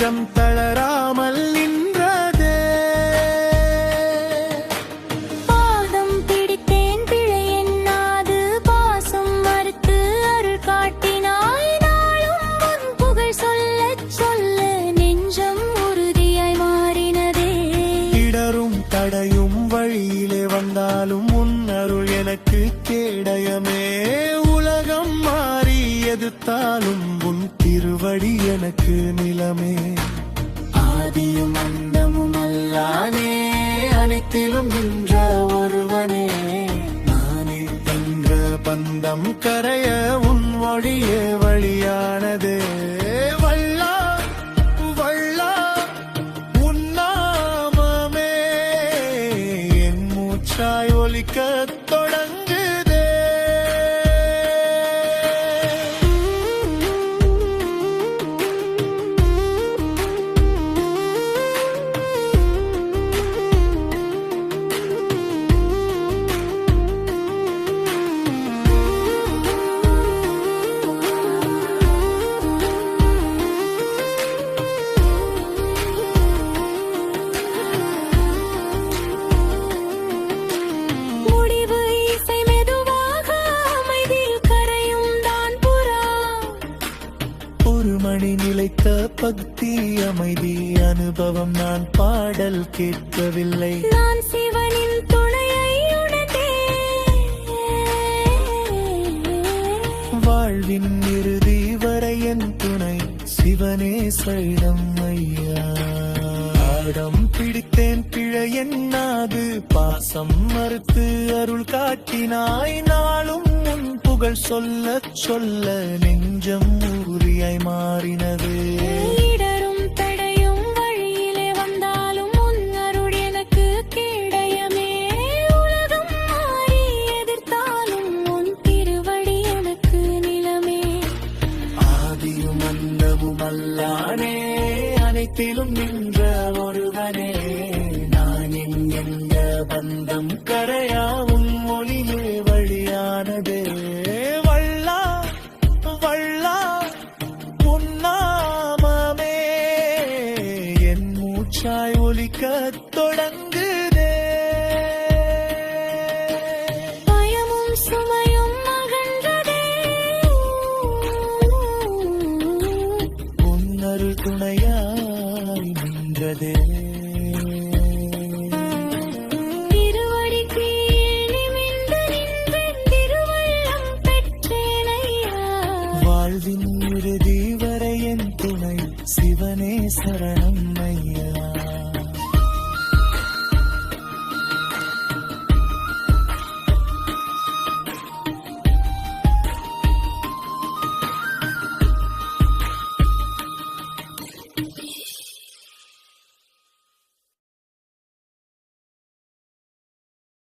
நெஞ்சம் தளராமல் நின்றதே. பாதம் பிடித்தேன் பிழை என்னாது பாசம் மறுத்து அருள் காட்டினாய். நாளும் உன் புகழ் சொல்லச் சொல்ல நெஞ்சம் உறுதியாய் மாறினதே. இடரும் தடையும் வழியிலே வந்தாலும் உன் அருள் எனக்கு கேடயமே. உலகம் மாறி எதிர்த்தாலும் உன் திருவடி எனக்கு நிலமே. ஆதியும் அந்தமும் அல்லானே, அனைத்திலும் நின்ற ஒருவனே. நானே என்ற பந்தம் கரைய உன் மொழியே வழியானதே. வல்லா வல்லா உன் நாமமே என் மூச்சாய் ஒலிக்கத் தொடங்குதே. ஒரு மணி நிலைத்த பக்தி அமைதி அனுபவம் நான் பாடல் கேட்கவில்லை. நான் சிவனின் துணையை உணர்ந்தே. வாழ்வின் இறுதி வரை என் துணை சிவனே சைடம் ஐயா. ஆடம் பிடித்தேன் பிழை என்னாது பாசம் மறுத்து அருள் காட்டினாய். நாளும் உன் புகழ் சொல்ல சொல்ல நெஞ்சம் உறுதியாய் மாறினது. இடரும் தடையும் வழியிலே வந்தாலும் உன் அருள் எனக்கு கேடயமே. உலகம் மாறி எதிர்த்தாலும் உன் திருவடி எனக்கு நிலமே. ஆதியும் அந்தமும் அல்லானே, அனைத்திலும் நின்ற ஒருவனே. நான் என்ற பந்தம் கரையா உன் மொழியே வழியானதே. வல்லா வல்லா உன் நாமமே என் மூச்சாய் ஒலிக்கத் தொடங்குதே. பயமும் சுமையும் அகன்றதே. உன் அருள் துணையாய் நின்றதே. திருவடி கீழ் நிமிர்ந்து நின்றேன் திருவள்ளம் பெற்றேனையா. வாழ்வின் இறுதி வரை என் துணை சிவனே சரணம் ஐயா.